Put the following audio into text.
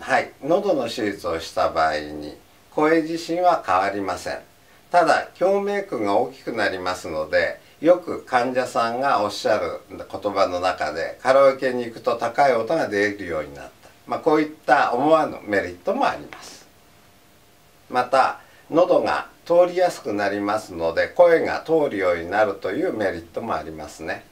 はい、喉の手術をした場合に声自身は変わりません。ただ共鳴腔が大きくなりますので、よく患者さんがおっしゃる言葉の中で、カラオケに行くと高い音が出るようになった、こういった思わぬメリットもあります。また喉が通りやすくなりますので、声が通るようになるというメリットもありますね。